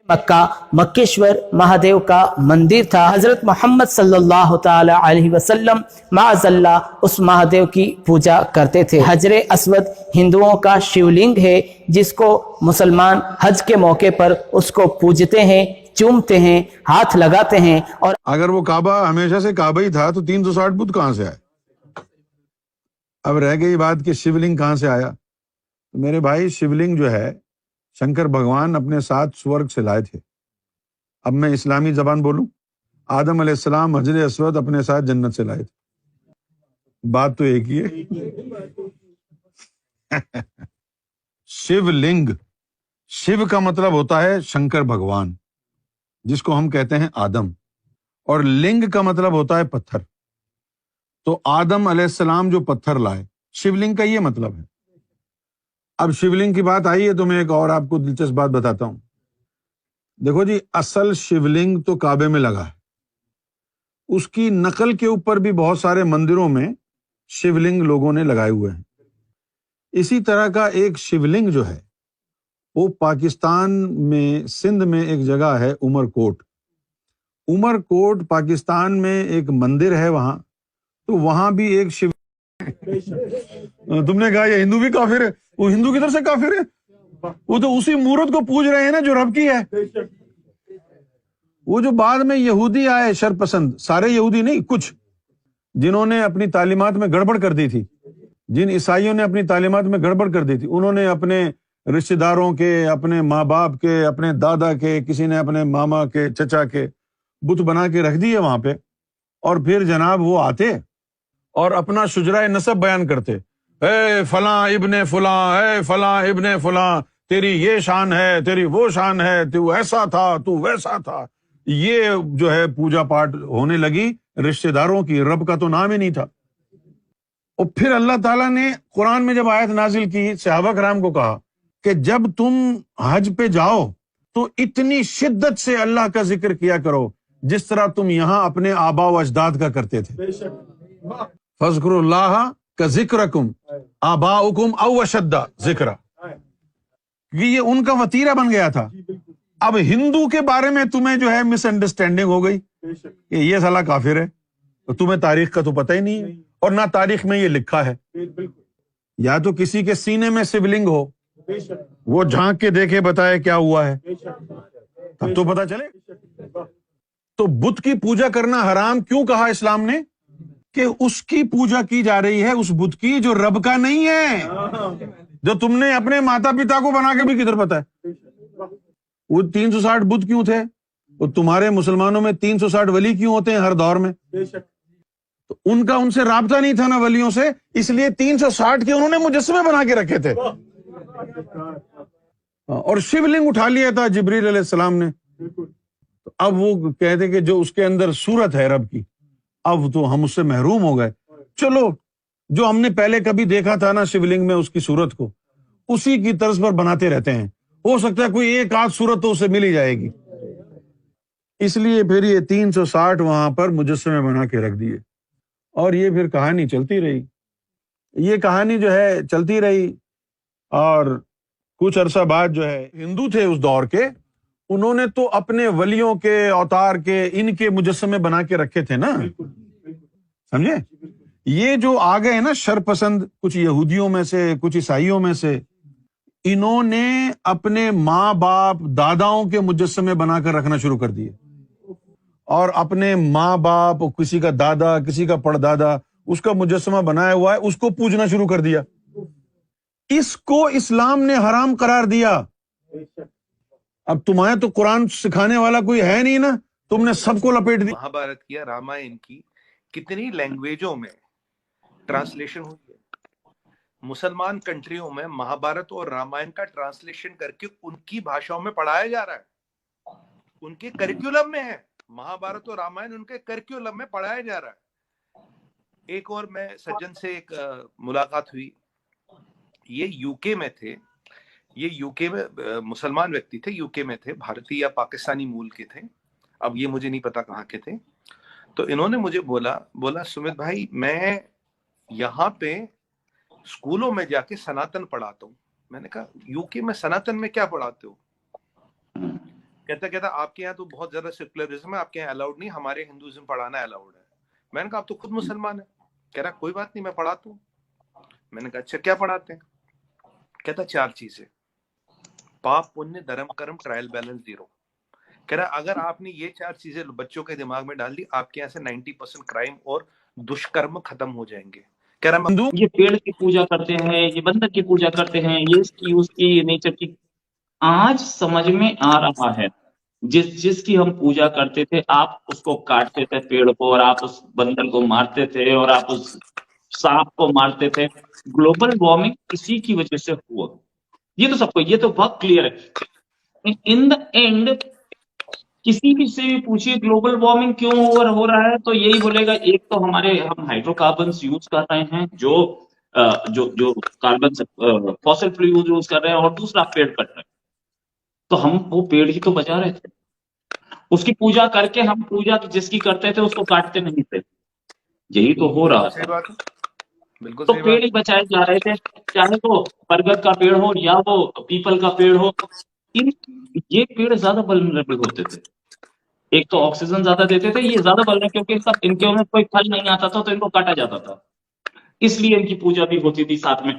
मक्का मक्केश्वर महादेव का मंदिर था। हजरत मोहम्मद सल्लल्लाहु ताला अलैहि वसल्लम माअज़ल्ला उस महादेव की पूजा करते थे। हजरे अस्वद हिंदुओं का शिवलिंग है, जिसको मुसलमान हज के मौके पर उसको पूजते हैं, चूमते हैं, हाथ लगाते हैं। और अगर वो काबा हमेशा से काबा ही था तो 360 बुत कहाँ से आए? अब रह गई बात कि शिवलिंग कहाँ से आया। तो मेरे भाई, शिवलिंग जो है शंकर भगवान अपने साथ स्वर्ग से लाए थे। अब मैं इस्लामी जबान बोलूं, आदम अलैहिस्सलाम हजर अस्वद अपने साथ जन्नत से लाए थे। बात तो एक ही है। शिवलिंग, शिव का मतलब होता है शंकर भगवान, जिसको हम कहते हैं आदम, और लिंग का मतलब होता है पत्थर। तो आदम अलैहिस्सलाम जो पत्थर लाए, शिवलिंग का ये मतलब है। अब शिवलिंग की बात आई है तो मैं एक और आपको दिलचस्प बात बताता हूं। देखो जी, असल शिवलिंग तो काबे में लगा है, उसकी नकल के ऊपर भी बहुत सारे मंदिरों में शिवलिंग लोगों ने लगाए हुए हैं। इसी तरह का एक शिवलिंग जो है वो पाकिस्तान में सिंध में एक जगह है उमरकोट। उमरकोट पाकिस्तान में एक मंदिर है वहां, तो वहां भी एक शिव तुमने कहा ये हिंदू भी काफिर है, वो हिंदू किधर से काफिर है? वो तो उसी मूर्त को पूज रहे हैं ना जो रब की है। वो जो बाद में यहूदी आए शरपसंद, सारे यहूदी नहीं, कुछ जिन्होंने अपनी तालीमात में गड़बड़ कर दी थी, जिन ईसाइयों ने अपनी तालीमात में गड़बड़ कर दी थी, उन्होंने अपने रिश्तेदारों के, अपने माँ बाप के, अपने दादा के, किसी ने अपने मामा के, चचा के बुत बना के रख दिए वहां पे। और फिर जनाब वो आते और अपना शुजरा नसब बयान करते, ए फलां इब्ने फलां, ए फलां इब्ने फलां, तेरी ये शान है, तेरी वो शान है, तू ऐसा था, तू वैसा था। ये जो है पूजा पाठ होने लगी रिश्तेदारों की, रब का तो नाम ही नहीं था। और फिर अल्लाह ताला ने कुरान में जब आयत नाजिल की, सहाबा कराम को कहा कि जब तुम हज पे जाओ तो इतनी शिद्दत से अल्लाह का जिक्र किया करो जिस तरह तुम यहां अपने आबा व अजदाद का करते थे। फज़्कुरुल्लाह का जिक्रकुम आबाउकुम औ अशद्दा जिक्रा, कि ये उनका वतीरा बन गया था। अब हिंदू के बारे में तुम्हें जो है मिसअंडरस्टैंडिंग हो गई कि ये साला काफिर है, तो तुम्हें तारीख का तो पता ही नहीं है, और ना तारीख में ये लिखा है। या तो किसी के सीने में शिवलिंग हो, वो झांक के देखे बताए क्या हुआ है, तब तो पता चले। तो बुत की पूजा करना हराम क्यों कहा इस्लाम ने? कि उसकी पूजा की जा रही है, उस बुत की जो रब का नहीं है, जो तुमने अपने माता पिता को बना के भी किधर पता है। वो 360 बुत क्यों थे? वो तुम्हारे मुसलमानों में 360 वली क्यों होते हैं हर दौर में? तो उनका उनसे राबता नहीं था ना वलियों से, इसलिए 360 के उन्होंने मुजस्समे बना के रखे थे। और शिवलिंग उठा लिया था जिब्रील अलैहिस्सलाम ने। तो अब वो कहते कि जो उसके अंदर सूरत है रब की, अब तो हम उससे महरूम हो गए। चलो, जो हमने पहले कभी देखा था ना शिवलिंग में उसकी सूरत को, उसी की तर्ज पर बनाते रहते हैं। हो सकता है कोई एक आध सूरत तो उसे मिल ही जाएगी। इसलिए फिर ये 360 वहां पर मुजस्समे बना के रख दिए, और ये फिर कहानी चलती रही। ये कहानी जो है चलती रही, और कुछ अरसा बाद जो है हिंदू थे उस दौर के, उन्होंने तो अपने वलियों के, अवतार के, इनके मुजस्समे बना के रखे थे ना, समझे। ये जो आ गए ना शरपसंद, कुछ यहूदियों में से, कुछ ईसाइयों में से, इन्होंने अपने माँ बाप, दादाओं के मुजस्समे बनाकर रखना शुरू कर दिए, और अपने माँ बाप, किसी का दादा, किसी का पड़दादा, उसका मुजस्समा बनाया हुआ है, उसको पूजना शुरू कर दिया। इसको इस्लाम ने हराम करार दिया। अब तुम्हारे तो कुरान सिखाने वाला कोई है नहीं ना, तुमने सबको लपेट दिया। महाभारत की या रामायण की कितनी लैंग्वेजों में ट्रांसलेशन हुई है? मुसलमान कंट्रियों में महाभारत और रामायण का ट्रांसलेशन करके उनकी भाषाओं में पढ़ाया जा रहा है, उनके करिकुलम में है। महाभारत और रामायण उनके करिकुलम में पढ़ाया जा रहा है। एक और मैं सज्जन से एक मुलाकात हुई, ये यूके में थे, ये यूके में मुसलमान व्यक्ति थे, यूके में थे, भारतीय या पाकिस्तानी मूल के थे, अब ये मुझे नहीं पता कहाँ के थे। तो इन्होंने मुझे बोला सुमित भाई, मैं यहाँ पे स्कूलों में जाके सनातन पढ़ाता हूँ। मैंने कहा यूके में सनातन में क्या पढ़ाते हो? کہتا آپ کے یہاں تو بہت زیادہ سیکولرزم ہے، آپ کے یہاں الاؤڈ نہیں، ہمارے ہندوازم پڑھانا الاؤڈ ہے. میں نے کہا آپ تو خود مسلمان ہیں. کہہ رہا کوئی بات نہیں میں پڑھاتا ہوں. میں نے کہا اچھا کیا پڑھاتے ہیں؟ کہتا 4 چیزیں: پاپ پنیہ دھرم کرم ٹرائل بیلنس 0. کہہ رہا اگر آپ نے یہ 4 چیزیں بچوں کے دماغ میں ڈال دی، آپ کے یہاں سے 90% کرائم اور دشکرم ختم ہو جائیں گے. کہہ رہا ہندو یہ پیڑ کی پوجا کرتے ہیں، یہ بندر کی پوجا کرتے ہیں، یہ اس کی نیچر کی. آج سمجھ میں آ رہا ہے جس کی ہم پوجا کرتے تھے، آپ اس کو کاٹتے تھے پیڑ کو، اور آپ اس بندر کو مارتے تھے، اور آپ اس سانپ کو مارتے تھے. گلوبل وارمنگ اسی کی وجہ سے ہوا. یہ تو سب کو، یہ تو بہت کلیئر ہے. ان دا اینڈ کسی بھی سے بھی پوچھیے گلوبل وارمنگ کیوں اوور ہو رہا ہے تو یہی بولے گا ایک تو ہم ہائیڈرو کاربنس یوز کر رہے ہیں جو کاربن فاسل فیول یوز کر رہے ہیں، اور دوسرا پیڑ کٹ رہے ہیں. تو ہم وہ پیڑ ہی تو بچا رہے تھے. اس کی پوجا کر کے ہم پوجا جس کی کرتے تھے اس کو کاٹتے نہیں تھے. یہی تو ہو رہا صحیح تھا. بات ہے، بالکل تو صحیح پیڑ بات. ہی بچائے جا رہے تھے، چاہے وہ برگد کا پیڑ ہو یا وہ پیپل کا پیڑ ہو. یہ پیڑ زیادہ ولنریبل ہوتے تھے. ایک تو آکسیجن زیادہ دیتے تھے، یہ زیادہ بل رہے کیونکہ ان کے میں کوئی پھل نہیں آتا تھا تو ان کو کاٹا جاتا تھا، اس لیے ان کی پوجا بھی ہوتی تھی ساتھ میں.